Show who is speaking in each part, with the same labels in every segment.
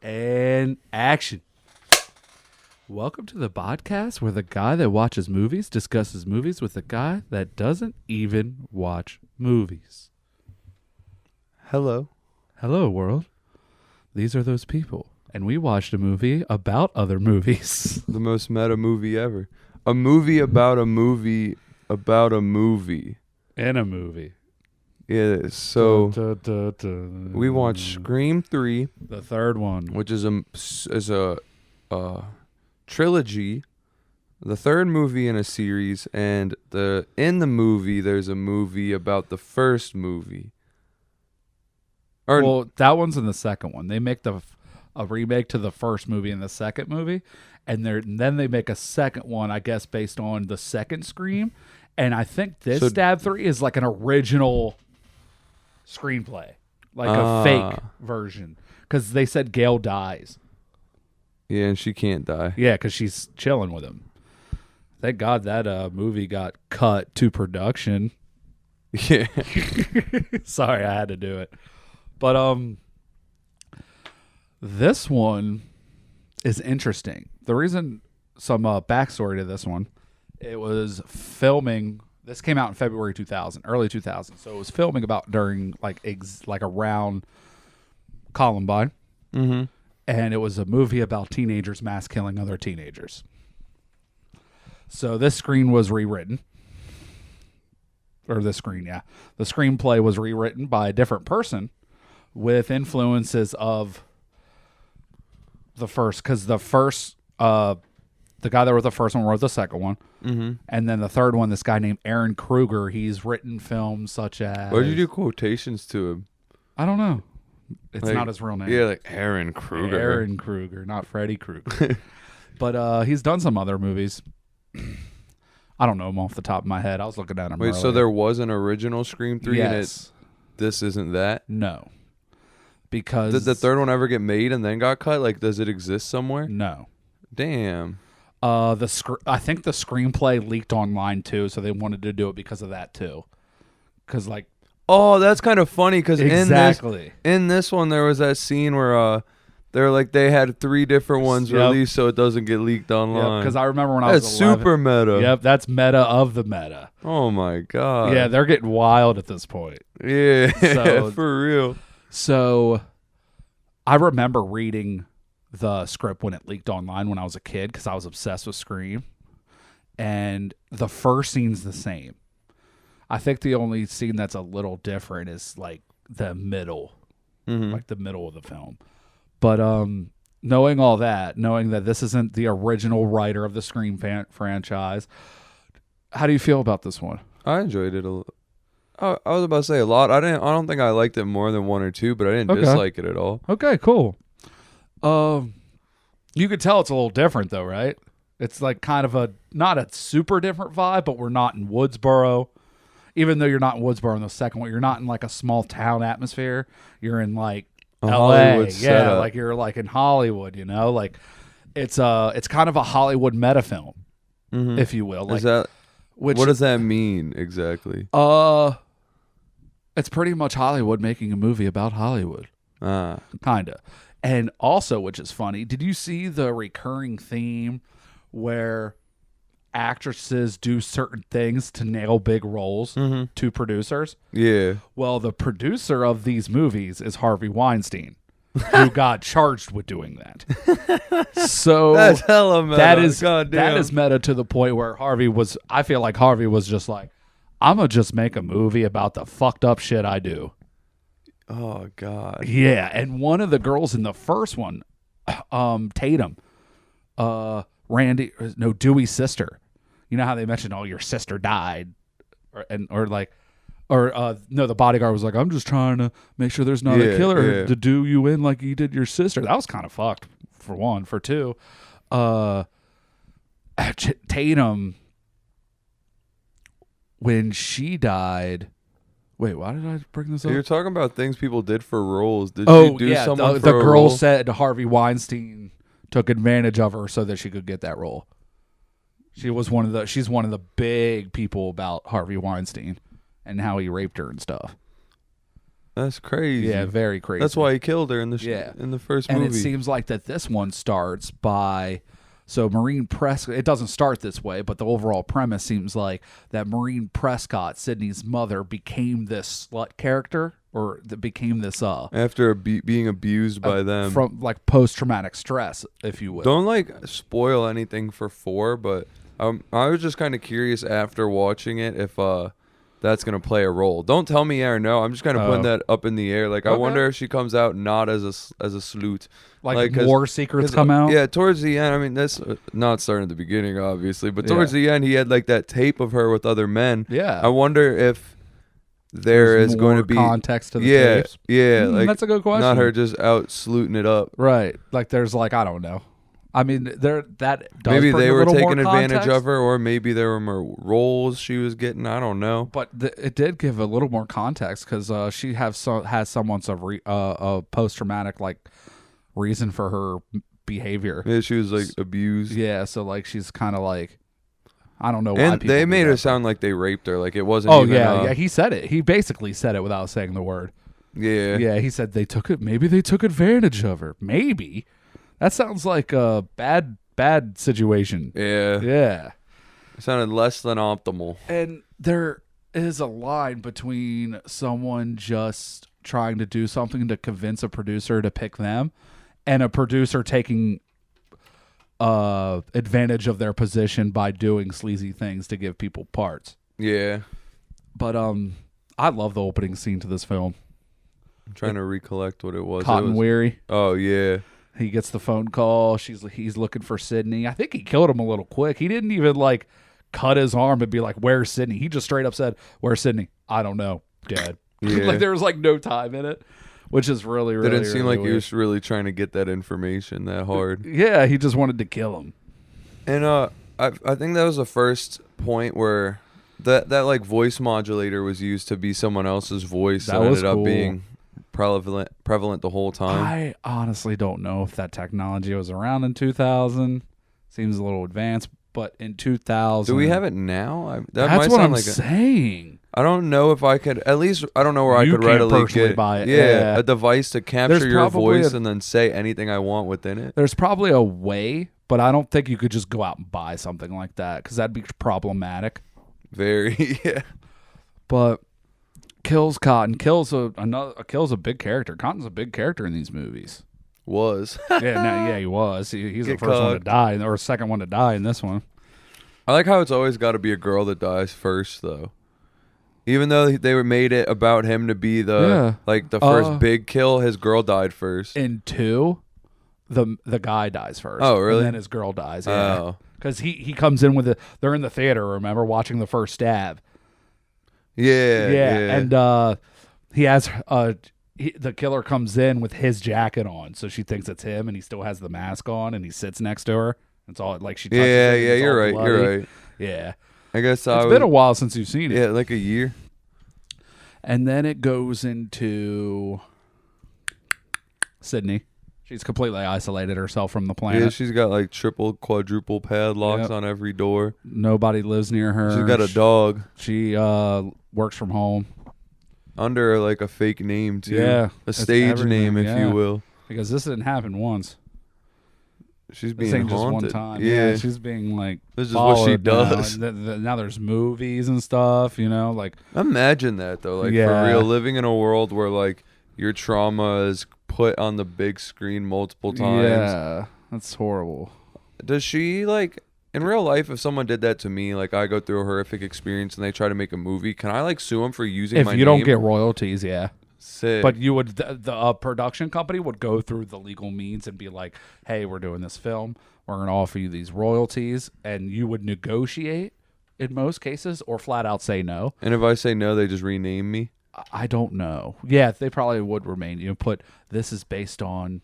Speaker 1: And action. Welcome to the podcast where the guy that watches movies discusses movies with the guy that doesn't even watch movies.
Speaker 2: Hello.
Speaker 1: Hello, world. These are those people. And we watched a movie about other movies.
Speaker 2: The most meta movie ever. A movie about a movie about a movie.
Speaker 1: And a movie.
Speaker 2: Yeah, so we watched Scream 3.
Speaker 1: The third one.
Speaker 2: Which is a trilogy. The third movie in a series. And in the movie, there's a movie about the first movie.
Speaker 1: Well, that one's in the second one. They make a remake to the first movie in the second movie, and then they make a second one, I guess, based on the second Scream. And I think this Stab 3 is like an original screenplay, like a fake version, because they said Gail dies.
Speaker 2: Yeah, and she can't die.
Speaker 1: Yeah, because she's chilling with him. Thank God that movie got cut to production.
Speaker 2: Yeah.
Speaker 1: Sorry, I had to do it. But this one is interesting. The reason, some backstory to this one, it was filming. This came out in February 2000, early 2000. So it was filming about during like around Columbine,
Speaker 2: and
Speaker 1: it was a movie about teenagers mass killing other teenagers. So this screen was rewritten. Or the screen, yeah. The screenplay was rewritten by a different person with influences of the first, because the first, the guy that wrote the first one wrote the second one, and then the third one, this guy named Aaron Krueger, he's written films such as.
Speaker 2: Why did you do quotations to him?
Speaker 1: I don't know. It's not his real name.
Speaker 2: Yeah, like Aaron Krueger.
Speaker 1: Aaron Krueger, not Freddy Krueger. But he's done some other movies. I don't know him off the top of my head. I was looking at him.
Speaker 2: Wait,
Speaker 1: earlier.
Speaker 2: so there was an original Scream 3
Speaker 1: yes.
Speaker 2: and this isn't that?
Speaker 1: No. Because
Speaker 2: did the third one ever get made and then got cut? Like, does it exist somewhere?
Speaker 1: No.
Speaker 2: Damn.
Speaker 1: I think the screenplay leaked online too, so they wanted to do it because of that too. Because like,
Speaker 2: oh, that's kind of funny. Because
Speaker 1: exactly
Speaker 2: in this one there was that scene where they had 3 different ones released, so it doesn't get leaked online.
Speaker 1: Because I remember when I was 11.
Speaker 2: Super meta.
Speaker 1: Yep, that's meta of the meta.
Speaker 2: Oh my god.
Speaker 1: Yeah, they're getting wild at this point.
Speaker 2: Yeah, so, for real.
Speaker 1: So, I remember reading the script when it leaked online when I was a kid because I was obsessed with Scream. And the first scene's the same. I think the only scene that's a little different is like the middle. Like the middle of the film. But knowing all that, knowing that this isn't the original writer of the Scream franchise, how do you feel about this one?
Speaker 2: I enjoyed it a lot. I was about to say a lot. I don't think I liked it more than 1 or 2, but I didn't dislike it at all.
Speaker 1: Okay, cool. You could tell it's a little different though, right? It's like kind of not a super different vibe, but we're not in Woodsboro. Even though you're not in Woodsboro in the second one, you're not in like a small town atmosphere. You're in like LA, yeah, like you're like in Hollywood, you know, like it's kind of a Hollywood meta film, if you will. Like,
Speaker 2: what does that mean exactly?
Speaker 1: It's pretty much Hollywood making a movie about Hollywood, kinda. And also, which is funny, did you see the recurring theme where actresses do certain things to nail big roles to producers?
Speaker 2: Yeah.
Speaker 1: Well, the producer of these movies is Harvey Weinstein, who got charged with doing that. So
Speaker 2: that's hella meta.
Speaker 1: That is meta to the point where I feel like Harvey was just like, I'm going to just make a movie about the fucked up shit I do.
Speaker 2: Oh, God.
Speaker 1: Yeah, and one of the girls in the first one, Tatum, Dewey's sister. You know how they mentioned, oh, your sister died, the bodyguard was like, I'm just trying to make sure there's not a killer to do you in like you did your sister. That was kind of fucked, for one. For two, Tatum, when she died. Wait, why did I bring this up?
Speaker 2: You're talking about things people did for roles. Did you do someone for
Speaker 1: the
Speaker 2: a
Speaker 1: girl
Speaker 2: role?
Speaker 1: said Harvey Weinstein took advantage of her so that she could get that role. She's one of the big people about Harvey Weinstein and how he raped her and stuff.
Speaker 2: That's crazy.
Speaker 1: Yeah, very crazy.
Speaker 2: That's why he killed her in the first movie.
Speaker 1: And it seems like that this one starts by. So Maureen Prescott, it doesn't start this way, but the overall premise seems like that Maureen Prescott, Sydney's mother, became this slut character, or that became this
Speaker 2: after being abused by them
Speaker 1: from like post-traumatic stress, if you will.
Speaker 2: Don't like spoil anything for 4, but I was just kind of curious after watching it if that's gonna play a role. Don't tell me yeah or no. I'm just kind of putting that up in the air. Like, I wonder if she comes out not as a sleut.
Speaker 1: Like more secrets come out?
Speaker 2: Yeah, towards the end. I mean, that's not starting at the beginning, obviously. But towards the end, he had like that tape of her with other men.
Speaker 1: Yeah.
Speaker 2: I wonder if there's going to be
Speaker 1: context to the tapes.
Speaker 2: Yeah, like,
Speaker 1: that's a good question.
Speaker 2: Not her just out sleuting it up.
Speaker 1: Right. Like, there's like, I don't know. I mean, that does
Speaker 2: maybe
Speaker 1: bring
Speaker 2: they
Speaker 1: a
Speaker 2: were
Speaker 1: little
Speaker 2: taking
Speaker 1: more
Speaker 2: advantage
Speaker 1: context.
Speaker 2: of her, or maybe there were more roles she was getting. I don't know.
Speaker 1: But it did give a little more context because she has someone's a post traumatic like reason for her behavior.
Speaker 2: Yeah, she was like abused.
Speaker 1: Yeah, so like she's kind of like, I don't know why.
Speaker 2: And
Speaker 1: people
Speaker 2: they
Speaker 1: do
Speaker 2: made
Speaker 1: that,
Speaker 2: it sound like they raped her. Like, it wasn't.
Speaker 1: Oh
Speaker 2: even,
Speaker 1: yeah. He said it. He basically said it without saying the word.
Speaker 2: Yeah.
Speaker 1: Yeah, he said maybe they took advantage of her. Maybe. That sounds like a bad situation.
Speaker 2: Yeah.
Speaker 1: Yeah.
Speaker 2: It sounded less than optimal.
Speaker 1: And there is a line between someone just trying to do something to convince a producer to pick them and a producer taking advantage of their position by doing sleazy things to give people parts.
Speaker 2: Yeah.
Speaker 1: But I love the opening scene to this film.
Speaker 2: I'm trying to recollect what it was.
Speaker 1: Cotton Weary.
Speaker 2: Oh, yeah.
Speaker 1: He gets the phone call. He's looking for Sydney. I think he killed him a little quick. He didn't even like cut his arm and be like, "Where's Sydney?" He just straight up said, "Where's Sydney?" I don't know, Dad.
Speaker 2: Yeah.
Speaker 1: Like, there was like no time in it, which is really
Speaker 2: Didn't seem
Speaker 1: really
Speaker 2: like
Speaker 1: weird.
Speaker 2: he was really trying to get that information that hard.
Speaker 1: Yeah, he just wanted to kill him.
Speaker 2: And I think that was the first point where that like voice modulator was used to be someone else's voice
Speaker 1: That
Speaker 2: and
Speaker 1: was
Speaker 2: ended up
Speaker 1: cool.
Speaker 2: being prevalent the whole time.
Speaker 1: I honestly don't know if that technology was around in 2000. Seems a little advanced, but in 2000,
Speaker 2: Do we have it now?
Speaker 1: That's what I'm saying.
Speaker 2: I don't know if I could. At least I don't know where I
Speaker 1: You
Speaker 2: could
Speaker 1: can't
Speaker 2: readily
Speaker 1: personally
Speaker 2: get
Speaker 1: buy it.
Speaker 2: Yeah,
Speaker 1: Yeah.
Speaker 2: a device to capture
Speaker 1: There's
Speaker 2: your
Speaker 1: probably
Speaker 2: voice and then say anything I want within it.
Speaker 1: There's probably a way, but I don't think you could just go out and buy something like that because that'd be problematic.
Speaker 2: Very, yeah.
Speaker 1: But kills Cotton, kills a big character. Cotton's a big character in these movies.
Speaker 2: Was.
Speaker 1: Yeah, he was. He's the
Speaker 2: Get
Speaker 1: first one to
Speaker 2: cooked.
Speaker 1: die, or second one to die in this one.
Speaker 2: I like how it's always got to be a girl that dies first, though. Even though they made it about him to be the first big kill, his girl died first.
Speaker 1: In 2, the guy dies first.
Speaker 2: Oh, really?
Speaker 1: And then his girl dies. Yeah.
Speaker 2: Oh.
Speaker 1: Because he comes in with they're in the theater, remember, watching the first stab.
Speaker 2: Yeah.
Speaker 1: And he has the killer comes in with his jacket on, so she thinks it's him, and he still has the mask on, and he sits next to her. It's all like she touches
Speaker 2: Yeah,
Speaker 1: it,
Speaker 2: yeah,
Speaker 1: it's all
Speaker 2: you're right.
Speaker 1: bloody.
Speaker 2: You're right.
Speaker 1: Yeah.
Speaker 2: I guess
Speaker 1: It's been a while since you've seen it.
Speaker 2: Yeah, like a year.
Speaker 1: And then it goes into Sydney. She's completely isolated herself from the planet.
Speaker 2: Yeah, she's got like triple, quadruple padlocks on every door.
Speaker 1: Nobody lives near her.
Speaker 2: She's got a dog
Speaker 1: She works from home.
Speaker 2: under like a fake name too.
Speaker 1: Yeah,
Speaker 2: A
Speaker 1: it's
Speaker 2: stage
Speaker 1: everything,
Speaker 2: name, if
Speaker 1: yeah.
Speaker 2: you will.
Speaker 1: Because this didn't happen once.
Speaker 2: She's
Speaker 1: This
Speaker 2: being
Speaker 1: ain't just one
Speaker 2: haunted.
Speaker 1: time.
Speaker 2: Yeah.
Speaker 1: She's being like
Speaker 2: This is what she
Speaker 1: followed now.
Speaker 2: does.
Speaker 1: Now there's movies and stuff, like
Speaker 2: Imagine that though, like
Speaker 1: Yeah.
Speaker 2: for real, living in a world where like your trauma is put on the big screen multiple times.
Speaker 1: yeah, that's horrible.
Speaker 2: Does she like in real life? If someone did that to me, like I go through a horrific experience and they try to make a movie, can I like sue them for using
Speaker 1: If
Speaker 2: my
Speaker 1: you
Speaker 2: name?
Speaker 1: don't get royalties, yeah.
Speaker 2: Sick.
Speaker 1: But you would the production company would go through the legal means and be like, "Hey, we're doing this film. We're going to offer you these royalties," and you would negotiate in most cases, or flat out say no.
Speaker 2: And if I say no, they just rename me.
Speaker 1: I don't know. Yeah, they probably would remain. Put this is based on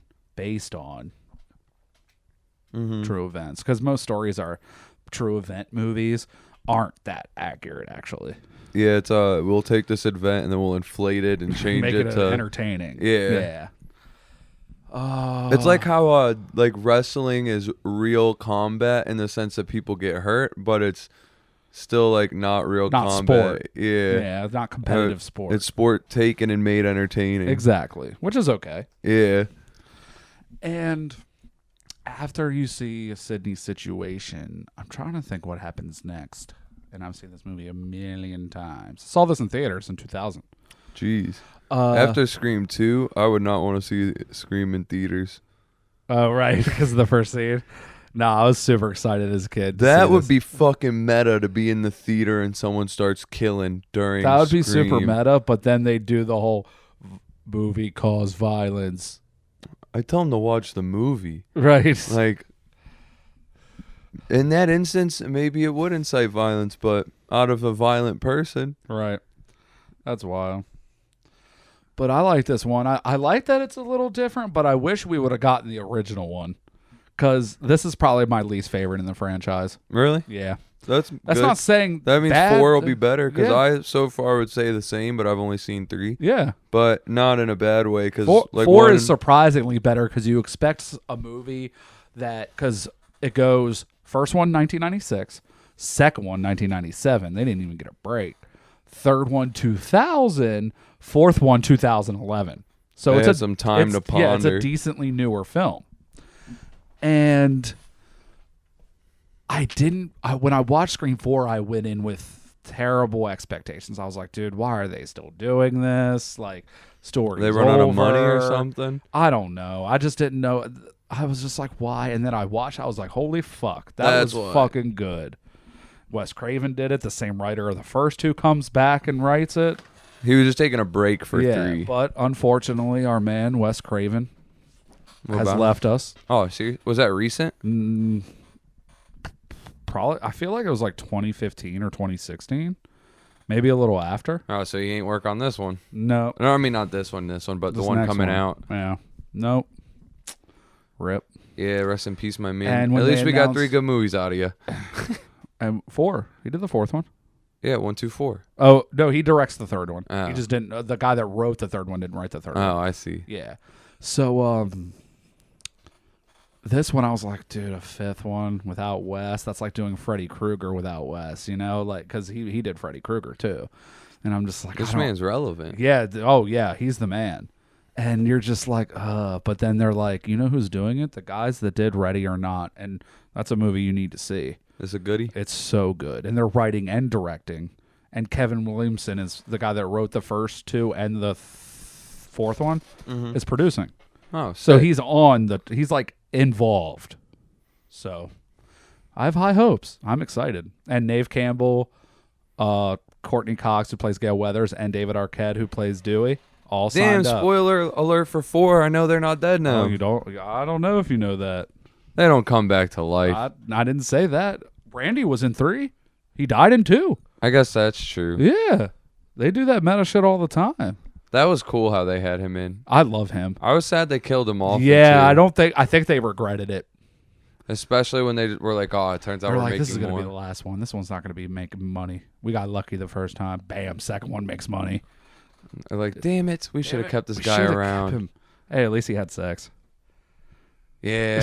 Speaker 1: true events, because most stories are true event movies aren't that accurate actually.
Speaker 2: Yeah, it's we'll take this event and then we'll inflate it and change
Speaker 1: Make
Speaker 2: it
Speaker 1: it
Speaker 2: to
Speaker 1: entertaining.
Speaker 2: Yeah.
Speaker 1: Yeah.
Speaker 2: It's like how like wrestling is real combat in the sense that people get hurt, but it's still like not real
Speaker 1: Not
Speaker 2: combat.
Speaker 1: sport.
Speaker 2: Yeah,
Speaker 1: it's not competitive sport.
Speaker 2: It's sport taken and made entertaining.
Speaker 1: Exactly, which is okay.
Speaker 2: Yeah.
Speaker 1: And after you see a Sydney situation, I'm trying to think what happens next. And I've seen this movie a million times. I saw this in theaters in 2000.
Speaker 2: Jeez. After Scream 2, I would not want to see Scream in theaters.
Speaker 1: Oh, right, because of the first scene. No, I was super excited as a kid.
Speaker 2: That would be fucking meta to be in the theater and someone starts killing during
Speaker 1: That would be
Speaker 2: Scream.
Speaker 1: super meta, but then they do the whole movie cause violence.
Speaker 2: I tell them to watch the movie.
Speaker 1: Right.
Speaker 2: Like, in that instance, maybe it would incite violence, but out of a violent person.
Speaker 1: Right. That's wild. But I like this one. I like that it's a little different, but I wish we would have gotten the original one. Because this is probably my least favorite in the franchise.
Speaker 2: Really?
Speaker 1: Yeah.
Speaker 2: That's good.
Speaker 1: not saying
Speaker 2: that means
Speaker 1: bad.
Speaker 2: 4 will be better, because
Speaker 1: Yeah.
Speaker 2: I so far would say the same, but I've only seen 3.
Speaker 1: Yeah.
Speaker 2: But not in a bad way, because like
Speaker 1: 4 is surprisingly better because you expect a movie that, because it goes first one 1996, second one 1997. They didn't even get a break. Third one 2000, fourth one 2011. So
Speaker 2: They
Speaker 1: it's
Speaker 2: had some time to ponder.
Speaker 1: Yeah, it's a decently newer film. And when I watched Scream 4, I went in with terrible expectations. I was like, dude, why are they still doing this? Like, story's
Speaker 2: They run out of money or
Speaker 1: over.
Speaker 2: something?
Speaker 1: I don't know. I just didn't know. I was just like, why? And then I watched. I was like, holy fuck. That's fucking good. Wes Craven did it. The same writer of the first 2 comes back and writes it.
Speaker 2: He was just taking a break for 3.
Speaker 1: But unfortunately, our man, Wes Craven, has left us.
Speaker 2: Oh, see, was that recent?
Speaker 1: Probably. I feel like it was like 2015 or 2016. Maybe a little after.
Speaker 2: Oh, so he ain't work on this one?
Speaker 1: No.
Speaker 2: No, I mean not this one, but the one coming out.
Speaker 1: Yeah. Nope. Rip.
Speaker 2: Yeah, rest in peace, my man.
Speaker 1: And when
Speaker 2: at least
Speaker 1: they
Speaker 2: we got
Speaker 1: announced-
Speaker 2: 3 good movies out of you.
Speaker 1: And 4. He did the 4th one.
Speaker 2: Yeah, 1, 2, 4.
Speaker 1: Oh, no, he directs the 3rd one.
Speaker 2: Oh.
Speaker 1: He just didn't. The guy that wrote the 3rd one didn't write the 3rd one.
Speaker 2: Oh, I see.
Speaker 1: Yeah. So, this one I was like, dude, a 5th one without Wes. That's like doing Freddy Krueger without Wes, you know? Like, because he did Freddy Krueger too. And I'm just like,
Speaker 2: This man's relevant.
Speaker 1: Yeah. Oh, yeah. He's the man. And you're just like, but then they're like, you know who's doing it? The guys that did Ready or Not. And that's a movie you need to see.
Speaker 2: It's a goodie?
Speaker 1: It's so good. And they're writing and directing. And Kevin Williamson is the guy that wrote the first 2 and the 4th one is producing.
Speaker 2: Oh,
Speaker 1: so
Speaker 2: sick.
Speaker 1: he's like involved. So I have high hopes. I'm excited. And Nave Campbell, Courtney Cox, who plays Gail Weathers, and David Arquette, who plays Dewey, all
Speaker 2: Damn,
Speaker 1: signed up.
Speaker 2: spoiler alert for 4. I know they're not dead now.
Speaker 1: Oh, you don't? I don't know if you know that.
Speaker 2: They don't come back to life.
Speaker 1: I didn't say that. Randy was in 3. He died in 2.
Speaker 2: I guess that's true.
Speaker 1: Yeah. They do that meta shit all the time.
Speaker 2: That was cool how they had him in.
Speaker 1: I love him.
Speaker 2: I was sad they killed him off.
Speaker 1: Yeah, I think they regretted it.
Speaker 2: Especially when they were like, oh, it turns out
Speaker 1: They're
Speaker 2: we're
Speaker 1: like,
Speaker 2: making
Speaker 1: this is going to
Speaker 2: more.
Speaker 1: be the last one. This one's not going to be making money. We got lucky the first time. Bam, second one makes money.
Speaker 2: They're like, damn it, we should have kept this
Speaker 1: We
Speaker 2: guy
Speaker 1: should've
Speaker 2: around.
Speaker 1: kept him. Hey, at least he had sex.
Speaker 2: Yeah.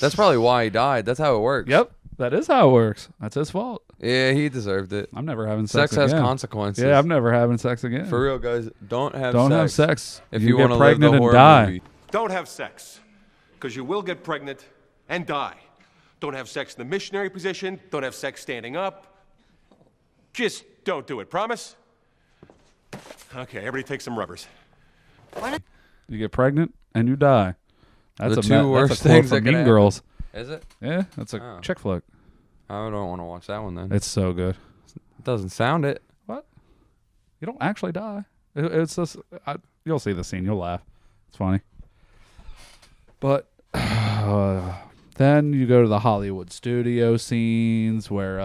Speaker 2: That's probably why he died. That's how it works.
Speaker 1: Yep, that is how it works. That's his fault.
Speaker 2: Yeah, he deserved it.
Speaker 1: I'm never having sex
Speaker 2: Sex has
Speaker 1: again.
Speaker 2: consequences.
Speaker 1: Yeah, I'm never having sex again.
Speaker 2: For real, guys, don't have
Speaker 1: sex.
Speaker 2: if
Speaker 1: you
Speaker 2: want
Speaker 1: get
Speaker 2: to live
Speaker 1: pregnant
Speaker 2: the
Speaker 1: and
Speaker 2: horror
Speaker 1: die.
Speaker 2: movie.
Speaker 3: Don't have sex, because you will get pregnant and die. Don't have sex in the missionary position. Don't have sex standing up. Just don't do it. Promise? Okay, everybody take some rubbers.
Speaker 1: You get pregnant and you die. That's
Speaker 2: The
Speaker 1: a
Speaker 2: two
Speaker 1: that's
Speaker 2: worst
Speaker 1: a quote
Speaker 2: things
Speaker 1: from
Speaker 2: that can
Speaker 1: Mean
Speaker 2: happen.
Speaker 1: Girls.
Speaker 2: Is it?
Speaker 1: Yeah, that's a
Speaker 2: Oh.
Speaker 1: chick flick.
Speaker 2: I don't want to watch that one then.
Speaker 1: It's so good.
Speaker 2: It doesn't sound it.
Speaker 1: What? You don't actually die. It's just you'll see the scene. You'll laugh. It's funny. But then you go to the Hollywood studio scenes where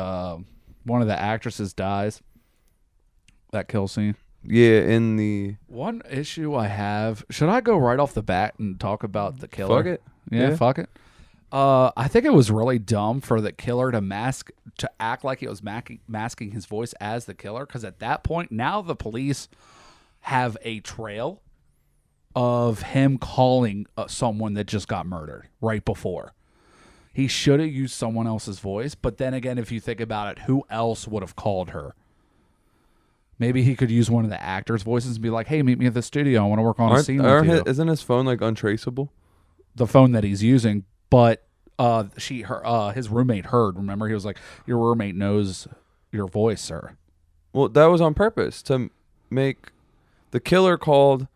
Speaker 1: one of the actresses dies. That kill scene.
Speaker 2: Yeah, in the...
Speaker 1: One issue I have. Should I go right off the bat and talk about the killer?
Speaker 2: Fuck it.
Speaker 1: Yeah, fuck it. I think it was really dumb for the killer to act like he was masking his voice as the killer, because at that point, now the police have a trail of him calling someone that just got murdered right before. He should have used someone else's voice. But then again, if you think about it, who else would have called her? Maybe he could use one of the actors' voices and be like, hey, meet me at the studio. I want to work on a scene with you.
Speaker 2: Isn't his phone like untraceable?
Speaker 1: The phone that he's using, but his roommate heard. Remember, he was like, your roommate knows your voice, sir.
Speaker 2: Well, that was on purpose to make the killer called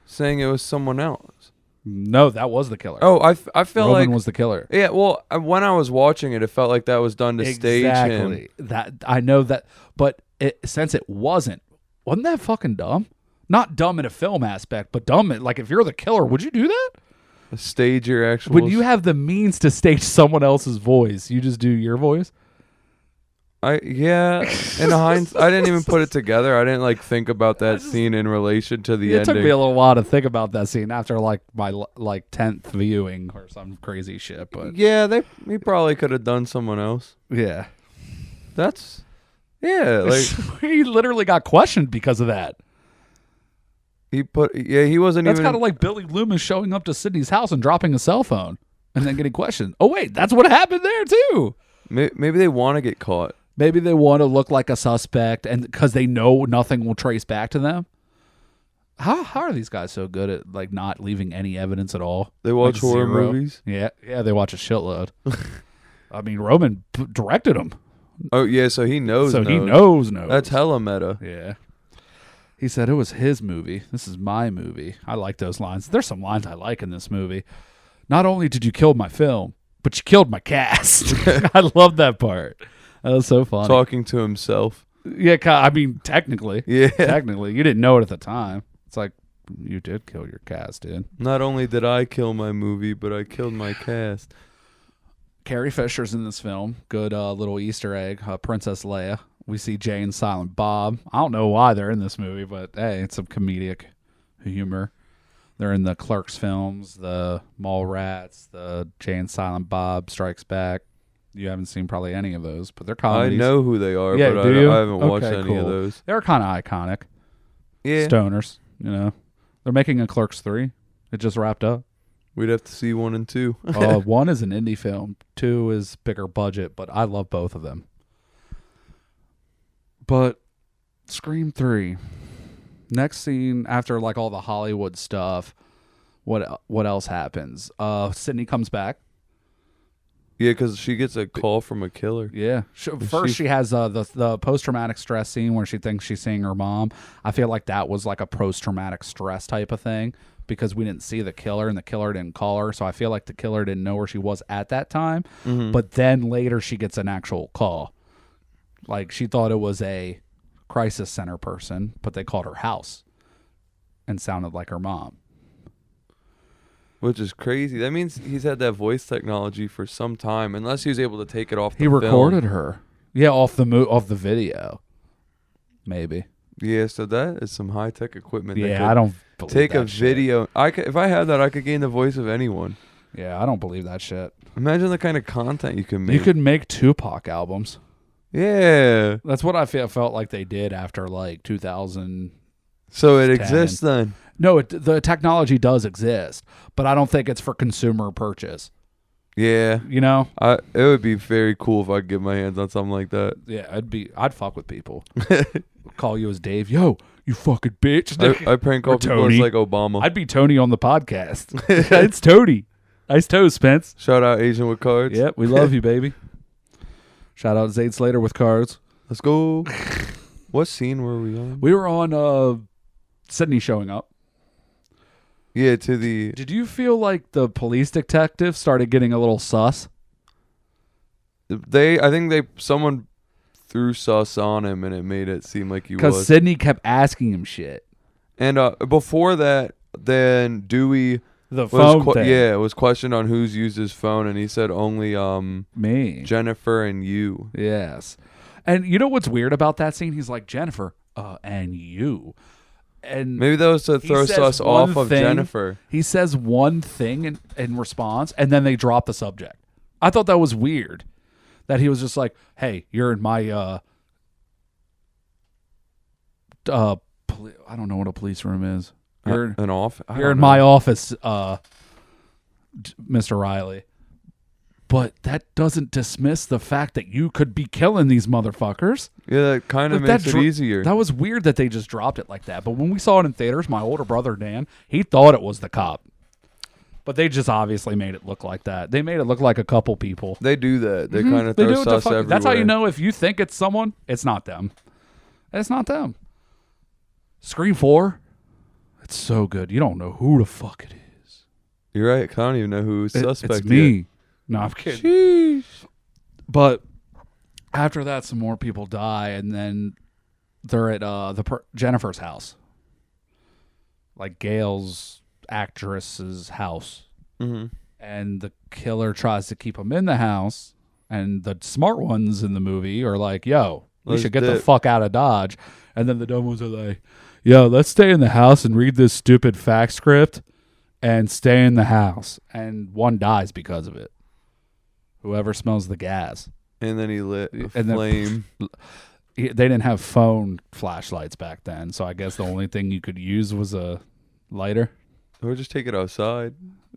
Speaker 2: saying it was someone else.
Speaker 1: No, that was the killer.
Speaker 2: Oh, I felt
Speaker 1: Roman
Speaker 2: like
Speaker 1: was the killer.
Speaker 2: Yeah, well, when I was watching it, it felt like that was done to stage him.
Speaker 1: That I know that, but since it wasn't that fucking dumb? Not dumb in a film aspect, but dumb like if you're the killer, would you do that?
Speaker 2: Stage your actual.
Speaker 1: When you have the means to stage someone else's voice, you just do your voice.
Speaker 2: In hindsight, I didn't even put it together. I didn't like think about that scene in relation to the ending.
Speaker 1: It took me a little while to think about that scene after like my 10th viewing or some crazy shit. But
Speaker 2: yeah, he probably could have done someone else.
Speaker 1: Yeah,
Speaker 2: like
Speaker 1: he literally got questioned because of that.
Speaker 2: He wasn't
Speaker 1: That's
Speaker 2: even.
Speaker 1: kind of like Billy Loomis showing up to Sydney's house and dropping a cell phone and then getting questioned. Oh wait, that's what happened there too.
Speaker 2: Maybe they want to get caught.
Speaker 1: Maybe they want to look like a suspect, and because they know nothing will trace back to them. How are these guys so good at like not leaving any evidence at all?
Speaker 2: They watch
Speaker 1: like
Speaker 2: horror movies.
Speaker 1: Yeah, they watch a shitload. I mean, Roman directed them.
Speaker 2: Oh yeah, so he knows.
Speaker 1: So he knows.
Speaker 2: That's hella meta.
Speaker 1: Yeah. He said it was his movie. This is my movie. I like those lines. There's some lines I like in this movie. Not only did you kill my film, but you killed my cast. I love that part. That was so funny.
Speaker 2: Talking to himself.
Speaker 1: Yeah, I mean, technically.
Speaker 2: Yeah.
Speaker 1: Technically. You didn't know it at the time. It's like, you did kill your cast, dude.
Speaker 2: Not only did I kill my movie, but I killed my cast.
Speaker 1: Carrie Fisher's in this film. Good little Easter egg. Princess Leia. We see Jay and Silent Bob. I don't know why they're in this movie, but hey, it's some comedic humor. They're in the Clerks films, the Mallrats, the Jay and Silent Bob Strikes Back. You haven't seen probably any of those, but they're comedies.
Speaker 2: I know who they are,
Speaker 1: Yeah,
Speaker 2: but
Speaker 1: do you?
Speaker 2: I haven't watched
Speaker 1: Okay,
Speaker 2: any
Speaker 1: cool.
Speaker 2: of those.
Speaker 1: They're kind of iconic.
Speaker 2: Yeah.
Speaker 1: Stoners, you know. They're making a Clerks 3. It just wrapped up.
Speaker 2: We'd have to see 1 and 2.
Speaker 1: 1 is an indie film. 2 is bigger budget, but I love both of them. But Scream 3. Next scene after like all the Hollywood stuff, what else happens? Sydney comes back.
Speaker 2: Yeah, because she gets a call from a killer.
Speaker 1: Yeah. First, she has the post-traumatic stress scene where she thinks she's seeing her mom. I feel like that was like a post-traumatic stress type of thing because we didn't see the killer and the killer didn't call her. So I feel like the killer didn't know where she was at that time. Mm-hmm. But then later she gets an actual call. Like she thought it was a crisis center person, but they called her house and sounded like her mom.
Speaker 2: Which is crazy. That means he's had that voice technology for some time, unless he was able to take it off the
Speaker 1: film. He recorded
Speaker 2: film.
Speaker 1: her. Yeah, off the video. Maybe.
Speaker 2: Yeah, so that is some high-tech equipment.
Speaker 1: Yeah, I don't believe
Speaker 2: take
Speaker 1: that
Speaker 2: a video.
Speaker 1: Shit.
Speaker 2: If I had that, I could gain the voice of anyone.
Speaker 1: Yeah, I don't believe that shit.
Speaker 2: Imagine the kind of content you can make.
Speaker 1: You could make Tupac albums.
Speaker 2: Yeah.
Speaker 1: That's what I felt like they did after like 2000.
Speaker 2: So it exists then?
Speaker 1: No, the technology does exist, but I don't think it's for consumer purchase.
Speaker 2: Yeah.
Speaker 1: You know?
Speaker 2: It would be very cool if I could get my hands on something like that.
Speaker 1: Yeah, I'd fuck with people. Call you as Dave. Yo, you fucking bitch.
Speaker 2: I prank call people as like Obama.
Speaker 1: I'd be Tony on the podcast. It's Tony. Nice toes, Spence.
Speaker 2: Shout out Asian with Cards.
Speaker 1: Yep, we love you, baby. Shout out Zayd Slater with Cards.
Speaker 2: Let's go. What scene were we on?
Speaker 1: We were on Sydney showing up.
Speaker 2: Yeah, to the...
Speaker 1: Did you feel like the police detective started getting a little sus?
Speaker 2: I think someone threw sus on him and it made it seem like he was.
Speaker 1: Because Sydney kept asking him shit.
Speaker 2: And before that, then Dewey...
Speaker 1: The phone thing.
Speaker 2: Yeah, it was questioned on who's used his phone, and he said only
Speaker 1: me,
Speaker 2: Jennifer, and you.
Speaker 1: Yes. And you know what's weird about that scene? He's like, Jennifer, and you. And
Speaker 2: maybe that was to throw sus off of Jennifer.
Speaker 1: He says one thing in response, and then they drop the subject. I thought that was weird. That he was just like, hey, you're in my I don't know what a police room is. You're in my office, Mr. Riley. But that doesn't dismiss the fact that you could be killing these motherfuckers.
Speaker 2: Yeah, that kind of makes it easier.
Speaker 1: That was weird that they just dropped it like that. But when we saw it in theaters, my older brother, Dan, he thought it was the cop. But they just obviously made it look like that. They made it look like a couple people.
Speaker 2: They do that. They kind of throw sus everywhere.
Speaker 1: That's how you know if you think it's someone, it's not them. It's not them. Scream 4, it's so good. You don't know who the fuck it is.
Speaker 2: You're right. I don't even know who suspect
Speaker 1: It's me.
Speaker 2: Yet.
Speaker 1: No, I'm kidding.
Speaker 2: Sheesh.
Speaker 1: But after that, some more people die, and then they're at Jennifer's house, like Gail's actress's house, and the killer tries to keep them in the house, and the smart ones in the movie are like, "Yo, we should get the fuck out of Dodge," and then the dumb ones are like, "Yo, let's stay in the house and read this stupid fact script, and stay in the house," and one dies because of it. Whoever smells the gas.
Speaker 2: And then he lit a flame.
Speaker 1: They didn't have phone flashlights back then, so I guess the only thing you could use was a lighter.
Speaker 2: Or just take it outside.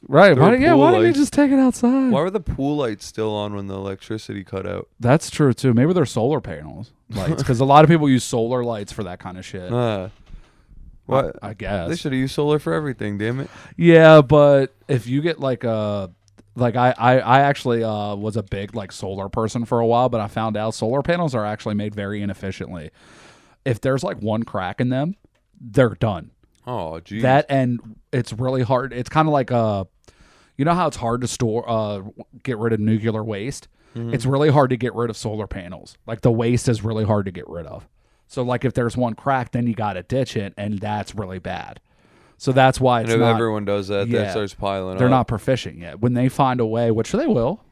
Speaker 1: Right. Why didn't you just take it outside?
Speaker 2: Why were the pool lights still on when the electricity cut out?
Speaker 1: That's true, too. Maybe they're solar panels lights, because a lot of people use solar lights for that kind of shit.
Speaker 2: What?
Speaker 1: I guess.
Speaker 2: They should have used solar for everything, damn it.
Speaker 1: Yeah, but if you get like a... Like I actually was a big like solar person for a while, but I found out solar panels are actually made very inefficiently. If there's like one crack in them, they're done.
Speaker 2: Oh, geez.
Speaker 1: That, and it's really hard. It's kind of like you know how it's hard to store get rid of nuclear waste? It's really hard to get rid of solar panels. Like the waste is really hard to get rid of. So like if there's one crack, then you got to ditch it, and that's really bad. So that's why it's
Speaker 2: and if
Speaker 1: not,
Speaker 2: everyone does that, that starts piling up.
Speaker 1: They're not proficient yet. When they find a way, which they will,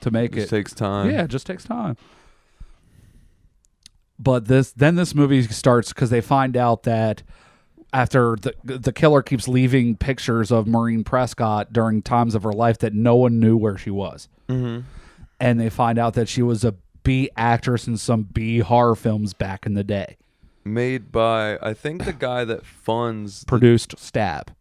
Speaker 1: to make it.
Speaker 2: It takes time.
Speaker 1: Yeah, it just takes time. But this movie starts because they find out that after the killer keeps leaving pictures of Maureen Prescott during times of her life that no one knew where she was. And they find out that she was a B actress in some B horror films back in the day.
Speaker 2: Made by, I think, the guy that
Speaker 1: produced Stab.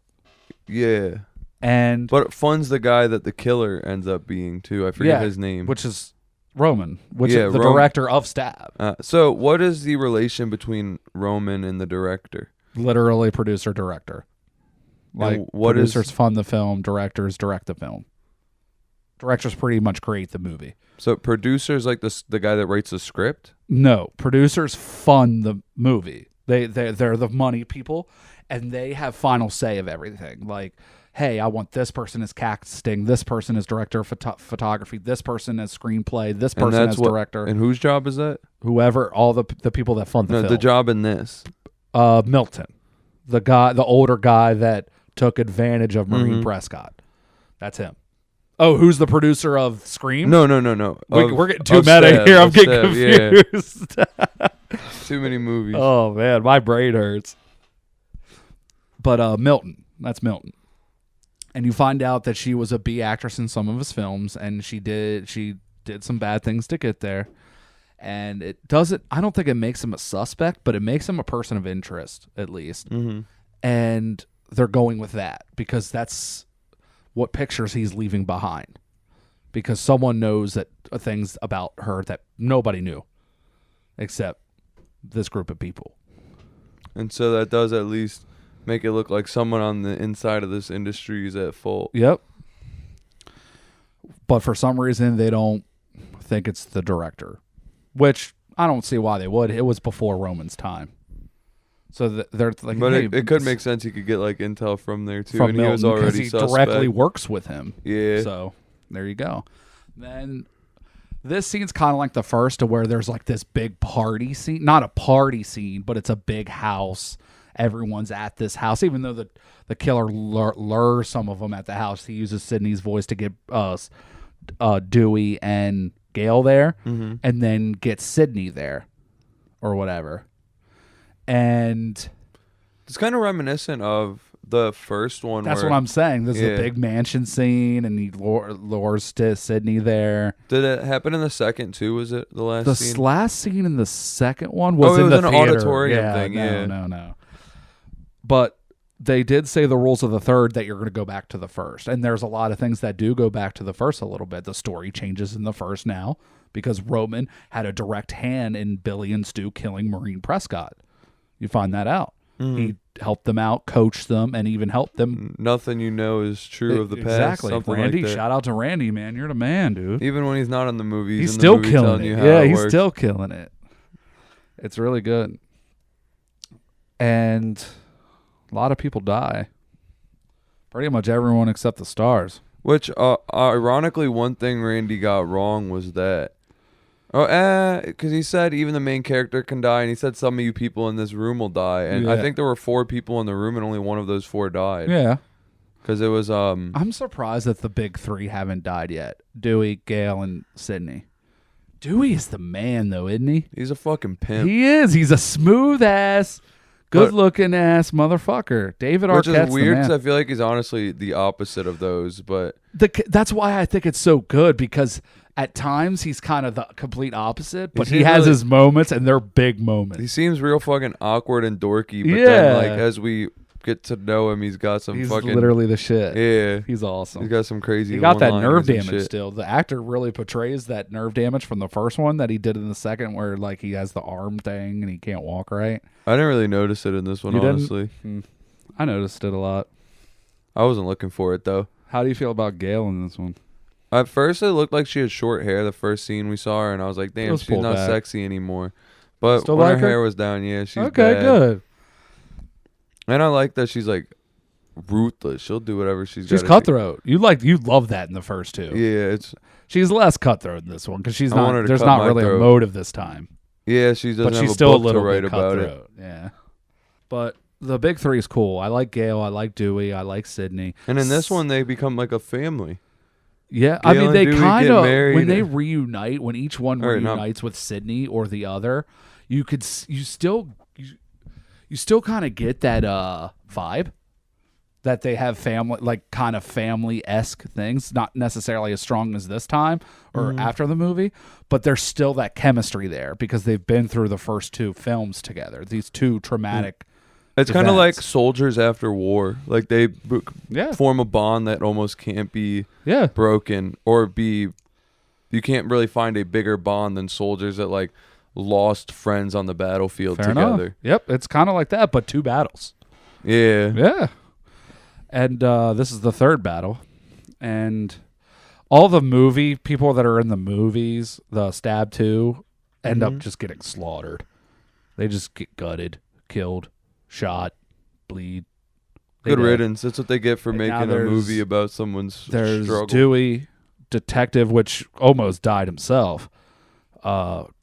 Speaker 2: Yeah.
Speaker 1: But
Speaker 2: it funds the guy that the killer ends up being, too. I forget his name.
Speaker 1: Which is Roman, which is the director of Stab.
Speaker 2: So what is the relation between Roman and the director?
Speaker 1: Literally producer-director. Like, producers fund the film, directors direct the film. Directors pretty much create the movie.
Speaker 2: So producers like the guy that writes the script?
Speaker 1: No, producers fund the movie. They're the money people, and they have final say of everything. Like, hey, I want this person as casting, this person as director of photography, this person as screenplay, this person as director.
Speaker 2: And whose job is that?
Speaker 1: Whoever, all the people that fund the film.
Speaker 2: The job in this.
Speaker 1: Milton, the older guy that took advantage of Maureen Prescott. That's him. Oh, who's the producer of Scream?
Speaker 2: No.
Speaker 1: We're getting too meta here. I'm getting confused.
Speaker 2: Yeah. Too many movies.
Speaker 1: Oh, man. My brain hurts. But Milton. That's Milton. And you find out that she was a B actress in some of his films, and she did some bad things to get there. And it doesn't... I don't think it makes him a suspect, but it makes him a person of interest, at least. And they're going with that, because that's what pictures he's leaving behind, because someone knows that things about her that nobody knew except this group of people.
Speaker 2: And so that does at least make it look like someone on the inside of this industry is at fault.
Speaker 1: Yep. But for some reason, they don't think it's the director, which I don't see why they would. It was before Roman's time. So they're like,
Speaker 2: but
Speaker 1: hey,
Speaker 2: it could make sense. You could get like intel from there too,
Speaker 1: from
Speaker 2: and
Speaker 1: Milton,
Speaker 2: he was already
Speaker 1: he
Speaker 2: suspect.
Speaker 1: directly works with him.
Speaker 2: Yeah.
Speaker 1: So there you go. Then this scene's kind of like the first, to where there's like this big party scene, not a party scene, but it's a big house. Everyone's at this house, even though the killer lures some of them at the house. He uses Sydney's voice to get Dewey and Gail there, and then gets Sydney there, or whatever. And
Speaker 2: it's kind of reminiscent of the first one.
Speaker 1: That's what I'm saying. This is a big mansion scene, and he lures Sydney there.
Speaker 2: Did it happen in the second too? Was it the last scene?
Speaker 1: The last scene in the second one was in the theater.
Speaker 2: Auditorium thing.
Speaker 1: No. But they did say the rules of the third that you're going to go back to the first. And there's a lot of things that do go back to the first a little bit. The story changes in the first now because Roman had a direct hand in Billy and Stu killing Maureen Prescott. You find that out. He helped them out, coached them, and even helped them.
Speaker 2: Nothing you know is true of the past.
Speaker 1: Exactly.
Speaker 2: Something
Speaker 1: Randy,
Speaker 2: like that.
Speaker 1: shout out to Randy, man. You're the man, dude.
Speaker 2: Even when he's not on the movie,
Speaker 1: He's
Speaker 2: in
Speaker 1: still
Speaker 2: the movie
Speaker 1: killing
Speaker 2: telling
Speaker 1: it.
Speaker 2: you how
Speaker 1: Yeah,
Speaker 2: it
Speaker 1: he's
Speaker 2: works.
Speaker 1: still killing it. It's really good. And a lot of people die. Pretty much everyone except the stars.
Speaker 2: Which, ironically, one thing Randy got wrong was that. Because he said even the main character can die, and he said some of you people in this room will die. And I
Speaker 1: Yeah.
Speaker 2: think there were 4 people in the room, and only one of those 4 died.
Speaker 1: Yeah.
Speaker 2: Because it was...
Speaker 1: I'm surprised that the big 3 haven't died yet. Dewey, Gale, and Sydney. Dewey is the man, though, isn't he?
Speaker 2: He's a fucking pimp.
Speaker 1: He is. He's a smooth-ass, good-looking ass motherfucker. David
Speaker 2: Which
Speaker 1: Arquette's
Speaker 2: is weird
Speaker 1: the
Speaker 2: because
Speaker 1: man.
Speaker 2: I feel like he's honestly the opposite of those, but...
Speaker 1: That's why I think it's so good, because at times he's kind of the complete opposite, but he
Speaker 2: seems
Speaker 1: has
Speaker 2: really-
Speaker 1: his moments, and they're big moments.
Speaker 2: He seems real fucking awkward and dorky, but
Speaker 1: Yeah.
Speaker 2: then, like, as we get to know him, he's got some
Speaker 1: He's
Speaker 2: fucking...
Speaker 1: literally the shit.
Speaker 2: Yeah.
Speaker 1: He's awesome.
Speaker 2: He's got some crazy
Speaker 1: He got that
Speaker 2: one-liners
Speaker 1: nerve
Speaker 2: and
Speaker 1: damage
Speaker 2: shit.
Speaker 1: still. The actor really portrays that nerve damage from the first one that he did in the second, where like he has the arm thing and he can't walk right.
Speaker 2: I didn't really notice it in this one,
Speaker 1: You didn't?
Speaker 2: honestly.
Speaker 1: I noticed it a lot.
Speaker 2: I wasn't looking for it, though.
Speaker 1: How do you feel about Gale in this one?
Speaker 2: At first, it looked like she had short hair the first scene we saw her, and I was like, damn,
Speaker 1: was
Speaker 2: she's
Speaker 1: pulled
Speaker 2: not
Speaker 1: back.
Speaker 2: sexy anymore. But
Speaker 1: Still
Speaker 2: when
Speaker 1: like
Speaker 2: her
Speaker 1: her?
Speaker 2: hair was down, yeah, she's
Speaker 1: Okay,
Speaker 2: bad.
Speaker 1: good.
Speaker 2: And I like that she's, like, ruthless. She'll do whatever she's
Speaker 1: She's
Speaker 2: gotta
Speaker 1: cutthroat. You love that in the first two.
Speaker 2: do. Yeah, it's...
Speaker 1: She's less cutthroat in this one because she's
Speaker 2: I want her
Speaker 1: not.
Speaker 2: to
Speaker 1: There's
Speaker 2: cut
Speaker 1: not
Speaker 2: my
Speaker 1: really
Speaker 2: throat.
Speaker 1: a motive this time.
Speaker 2: Yeah, she doesn't
Speaker 1: But
Speaker 2: have
Speaker 1: she's
Speaker 2: a
Speaker 1: still a
Speaker 2: book
Speaker 1: little
Speaker 2: to write
Speaker 1: bit
Speaker 2: about it.
Speaker 1: cutthroat. Yeah. But the big 3 is cool. I like Gale. I like Dewey. I like Sydney.
Speaker 2: And in this one, they become like a family.
Speaker 1: Yeah, I
Speaker 2: Gale
Speaker 1: mean,
Speaker 2: and
Speaker 1: they
Speaker 2: Dewey
Speaker 1: kind
Speaker 2: get
Speaker 1: of
Speaker 2: married
Speaker 1: when they
Speaker 2: and-
Speaker 1: reunite, when each one
Speaker 2: Or not-
Speaker 1: reunites with Sydney or the other, you still kind of get that vibe that they have family, like kind of family-esque things, not necessarily as strong as this time or after the movie, but there's still that chemistry there because they've been through the first 2 films together. These 2 traumatic.
Speaker 2: It's kind of like
Speaker 1: events.
Speaker 2: soldiers after war. Like they
Speaker 1: Yeah.
Speaker 2: form a bond that almost can't be
Speaker 1: Yeah.
Speaker 2: broken you can't really find a bigger bond than soldiers that like lost friends on the battlefield
Speaker 1: Fair enough.
Speaker 2: together.
Speaker 1: Yep, it's kind of like that, but 2 battles.
Speaker 2: Yeah.
Speaker 1: Yeah. And this is the 3rd battle. And all the movie people that are in the movies, the Stab 2, end up just getting slaughtered. They just get gutted, killed, shot, bleed. They
Speaker 2: Good
Speaker 1: dead.
Speaker 2: riddance. That's what they get for
Speaker 1: And now
Speaker 2: making a
Speaker 1: there's-
Speaker 2: movie about someone's
Speaker 1: There's
Speaker 2: struggle.
Speaker 1: Dewey, detective, which almost died himself.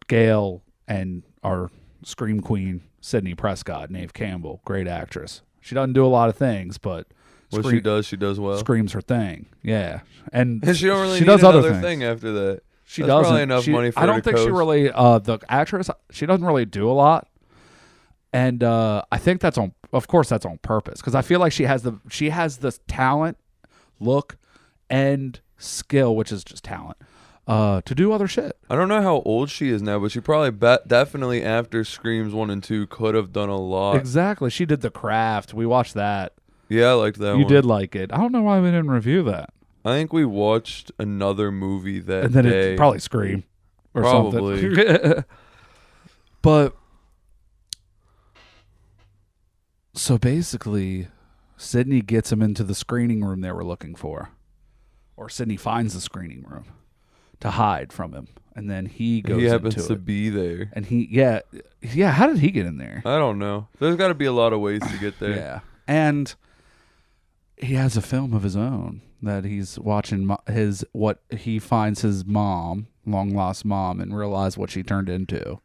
Speaker 1: Gale and our Scream Queen, Sydney Prescott, Nave Campbell, great actress. She doesn't do a lot of things, but
Speaker 2: What
Speaker 1: Scream-
Speaker 2: she does well.
Speaker 1: Scream's her thing. Yeah. And
Speaker 2: And she don't really
Speaker 1: she
Speaker 2: need
Speaker 1: does other
Speaker 2: another
Speaker 1: things.
Speaker 2: thing after that.
Speaker 1: She
Speaker 2: That's
Speaker 1: doesn't.
Speaker 2: probably enough money for
Speaker 1: I
Speaker 2: her
Speaker 1: don't
Speaker 2: to
Speaker 1: think she
Speaker 2: coast.
Speaker 1: really. The actress, she doesn't really do a lot, and I think that's on. Of course, that's on purpose because I feel like she has the talent, look, and skill, which is just talent, to do other shit.
Speaker 2: I don't know how old she is now, but she probably definitely after Screams 1 and 2 could have done a lot.
Speaker 1: Exactly. She did The Craft. We watched that.
Speaker 2: Yeah, I liked that
Speaker 1: You
Speaker 2: one.
Speaker 1: did like it. I don't know why we didn't review that.
Speaker 2: I think we watched another movie that
Speaker 1: And then
Speaker 2: day.
Speaker 1: it probably Scream or
Speaker 2: Probably.
Speaker 1: something. But so basically, Sydney gets him into the screening room they were looking for, or Sydney finds the screening room to hide from him, and then he goes
Speaker 2: He happens
Speaker 1: into
Speaker 2: to
Speaker 1: it.
Speaker 2: be there.
Speaker 1: And yeah. How did he get in there?
Speaker 2: I don't know. There's got to be a lot of ways to get there.
Speaker 1: Yeah, and he has a film of his own that he's watching what he finds his mom, long lost mom, and realize what she turned into.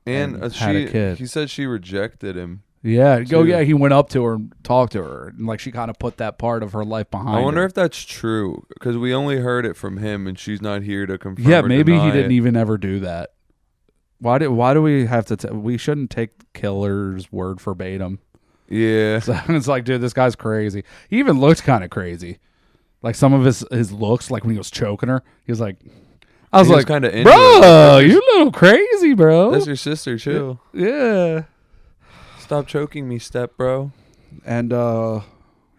Speaker 2: And
Speaker 1: had a kid.
Speaker 2: he said she rejected him.
Speaker 1: Yeah,
Speaker 2: Too.
Speaker 1: he went up to her and talked to her, and like she kind of put that part of her life behind.
Speaker 2: I wonder
Speaker 1: her.
Speaker 2: if that's true because we only heard it from him, and she's not here to confirm.
Speaker 1: Yeah,
Speaker 2: or
Speaker 1: maybe he
Speaker 2: deny
Speaker 1: didn't
Speaker 2: it.
Speaker 1: even ever do that. Why do we have to? We shouldn't take killer's word verbatim.
Speaker 2: Yeah,
Speaker 1: So it's like, dude, this guy's crazy. He even looks kind of crazy. Like some of his looks, like when he was choking her, he was like, I was
Speaker 2: He was
Speaker 1: like,
Speaker 2: kinda into it.
Speaker 1: bro, you a little crazy, bro.
Speaker 2: that's your sister. Chill.
Speaker 1: Yeah.
Speaker 2: Stop choking me, step bro.
Speaker 1: And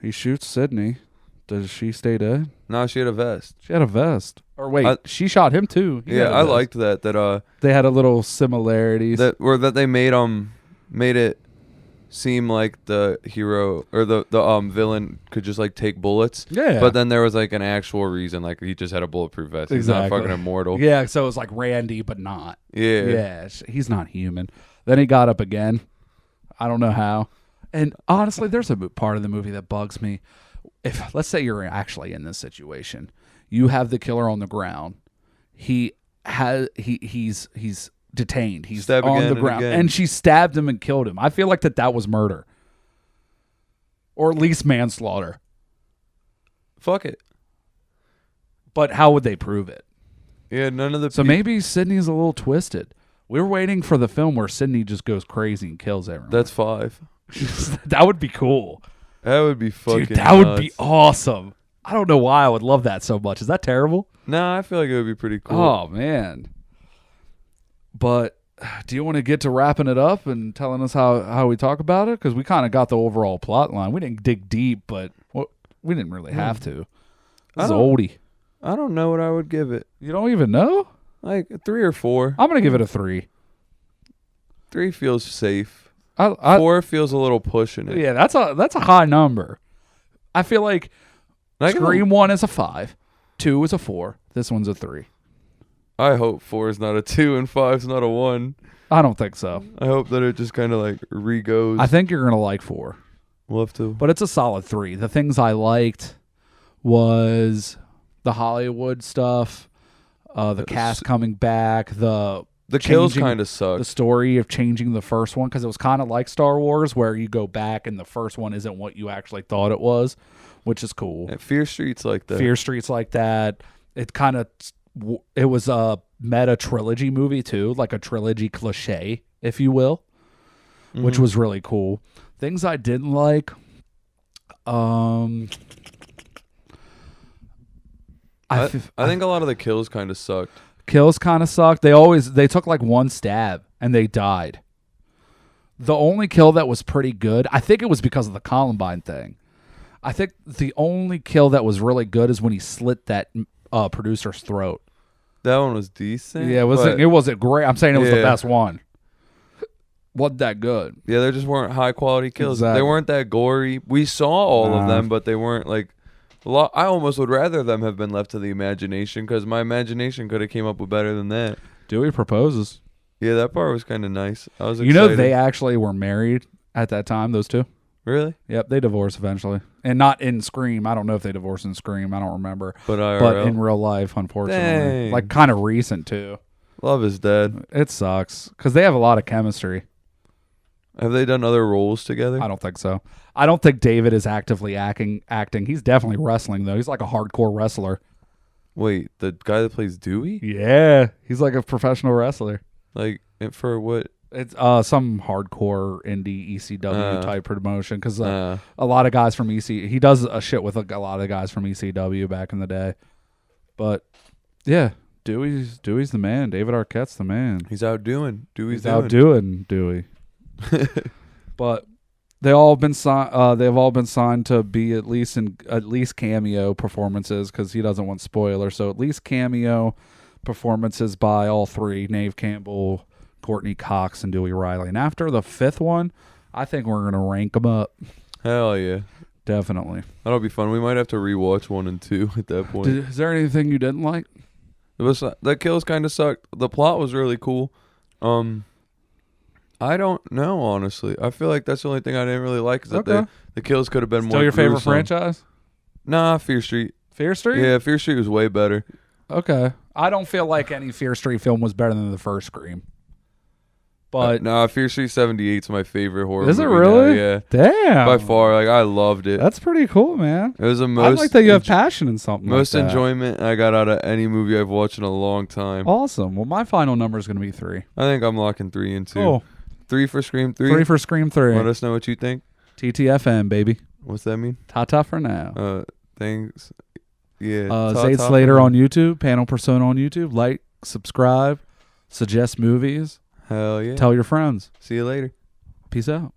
Speaker 1: he shoots Sydney. Does she stay dead?
Speaker 2: No, she had a vest.
Speaker 1: She had a vest. Or wait, she shot him too. He had a
Speaker 2: I
Speaker 1: vest.
Speaker 2: liked that. That
Speaker 1: they had a little similarities.
Speaker 2: that they made it seem like the hero or the villain could just like take bullets.
Speaker 1: Yeah.
Speaker 2: But then there was like an actual reason, like he just had a bulletproof vest. He's not fucking immortal.
Speaker 1: Yeah, so it was like Randy, but not.
Speaker 2: Yeah.
Speaker 1: Yeah, he's not human. Then he got up again. I don't know how. And honestly, there's a part of the movie that bugs me. If let's say you're actually in this situation, you have the killer on the ground. He's detained. He's on the ground, and she stabbed him and killed him. I feel like that was murder, or at least manslaughter.
Speaker 2: Fuck it.
Speaker 1: But how would they prove it?
Speaker 2: Yeah, none of the.
Speaker 1: So maybe Sydney's a little twisted. We're waiting for the film where Sydney just goes crazy and kills everyone.
Speaker 2: That's 5.
Speaker 1: That would be cool.
Speaker 2: That would be fucking.
Speaker 1: Dude, that would be awesome. I don't know why I would love that so much. Is that terrible?
Speaker 2: Nah, I feel like it would be pretty cool.
Speaker 1: Oh man. But do you want to get to wrapping it up and telling us how we talk about it? Because we kind of got the overall plot line. We didn't dig deep, but we didn't really have to. This is oldie.
Speaker 2: I don't know what I would give it.
Speaker 1: You don't even know?
Speaker 2: Like 3 or 4.
Speaker 1: I'm gonna give it a 3.
Speaker 2: 3 feels safe.
Speaker 1: 4
Speaker 2: feels a little pushing it.
Speaker 1: Yeah, that's a high number. I feel like Scream 1 is a 5, 2 is a 4. This one's a 3.
Speaker 2: I hope 4 is not a 2 and 5 is not a 1.
Speaker 1: I don't think so.
Speaker 2: I hope that it just kind of like re-goes.
Speaker 1: I think you're gonna like 4.
Speaker 2: We'll have to.
Speaker 1: But it's a solid 3. The things I liked was the Hollywood stuff, the cast coming back,
Speaker 2: the kills kind of suck.
Speaker 1: The story of changing the first one, because it was kind of like Star Wars, where you go back and the first one isn't what you actually thought it was, which is cool.
Speaker 2: And Fear Street's like that.
Speaker 1: Fear Street's like that. It was a meta trilogy movie too, like a trilogy cliche, if you will, which was really cool. Things I didn't like.
Speaker 2: I think a lot of the kills kind of sucked.
Speaker 1: Kills kind of sucked. They took like one stab and they died. The only kill that was pretty good, I think it was because of the Columbine thing. I think the only kill that was really good is when he slit that producer's throat.
Speaker 2: That one was decent.
Speaker 1: Yeah, it wasn't great. I'm saying it was the best one. Wasn't that good.
Speaker 2: Yeah, there just weren't high quality kills.
Speaker 1: Exactly.
Speaker 2: They weren't that gory. We saw all of them, but they weren't like a lot. I almost would rather them have been left to the imagination, because my imagination could have came up with better than that.
Speaker 1: Dewey proposes.
Speaker 2: Yeah, that part was kind of nice. I was excited.
Speaker 1: They actually were married at that time, those two?
Speaker 2: Really?
Speaker 1: Yep, they divorced eventually. And not in Scream. I don't know if they divorced in Scream. I don't remember.
Speaker 2: But
Speaker 1: in real life, unfortunately.
Speaker 2: Dang.
Speaker 1: Like kind of recent too.
Speaker 2: Love is dead.
Speaker 1: It sucks because they have a lot of chemistry.
Speaker 2: Have they done other roles together?
Speaker 1: I don't think so. I don't think David is actively acting. He's definitely wrestling though. He's like a hardcore wrestler.
Speaker 2: Wait, the guy that plays Dewey?
Speaker 1: Yeah, he's like a professional wrestler.
Speaker 2: Like for what?
Speaker 1: It's some hardcore indie ECW type promotion, because a lot of guys from he does a shit with a lot of guys from ECW back in the day. But yeah, Dewey's the man. David Arquette's the man.
Speaker 2: He's outdoing Dewey's.
Speaker 1: He's outdoing Dewey. But they've all been signed to be at least cameo performances, because he doesn't want spoilers. So at least cameo performances by all three: Nave Campbell, Courtney Cox, and Dewey Riley. And after the 5th one, I think we're gonna rank them up.
Speaker 2: Hell yeah,
Speaker 1: definitely.
Speaker 2: That'll be fun. We might have to rewatch 1 and 2 at that point.
Speaker 1: Is there anything you didn't like?
Speaker 2: The kills kind of sucked. The plot was really cool. I don't know, honestly. I feel like that's the only thing I didn't really like, is that the kills could have been more
Speaker 1: Still your favorite
Speaker 2: gruesome.
Speaker 1: franchise?
Speaker 2: Nah, Fear Street.
Speaker 1: Fear Street?
Speaker 2: Yeah, Fear Street was way better.
Speaker 1: Okay. I don't feel like any Fear Street film was better than the first Scream. But
Speaker 2: nah, Fear Street 78 is my favorite horror
Speaker 1: is
Speaker 2: movie.
Speaker 1: Is it really?
Speaker 2: Now. Yeah.
Speaker 1: Damn.
Speaker 2: By far. Like, I loved it.
Speaker 1: That's pretty cool, man.
Speaker 2: It was the most...
Speaker 1: I like that you have passion in something
Speaker 2: most
Speaker 1: like that.
Speaker 2: enjoyment I got out of any movie I've watched in a long time.
Speaker 1: Awesome. Well, my final number is going to be 3.
Speaker 2: I think I'm locking 3 and 2.
Speaker 1: Cool.
Speaker 2: 3 for Scream 3?
Speaker 1: 3 for Scream 3.
Speaker 2: Let us know what you think.
Speaker 1: TTFN, baby.
Speaker 2: What's that mean?
Speaker 1: Ta-ta for now.
Speaker 2: Thanks. Yeah.
Speaker 1: Zayd Slater on YouTube. Panel Persona on YouTube. Like, subscribe, suggest movies.
Speaker 2: Hell yeah.
Speaker 1: Tell your friends.
Speaker 2: See you later.
Speaker 1: Peace out.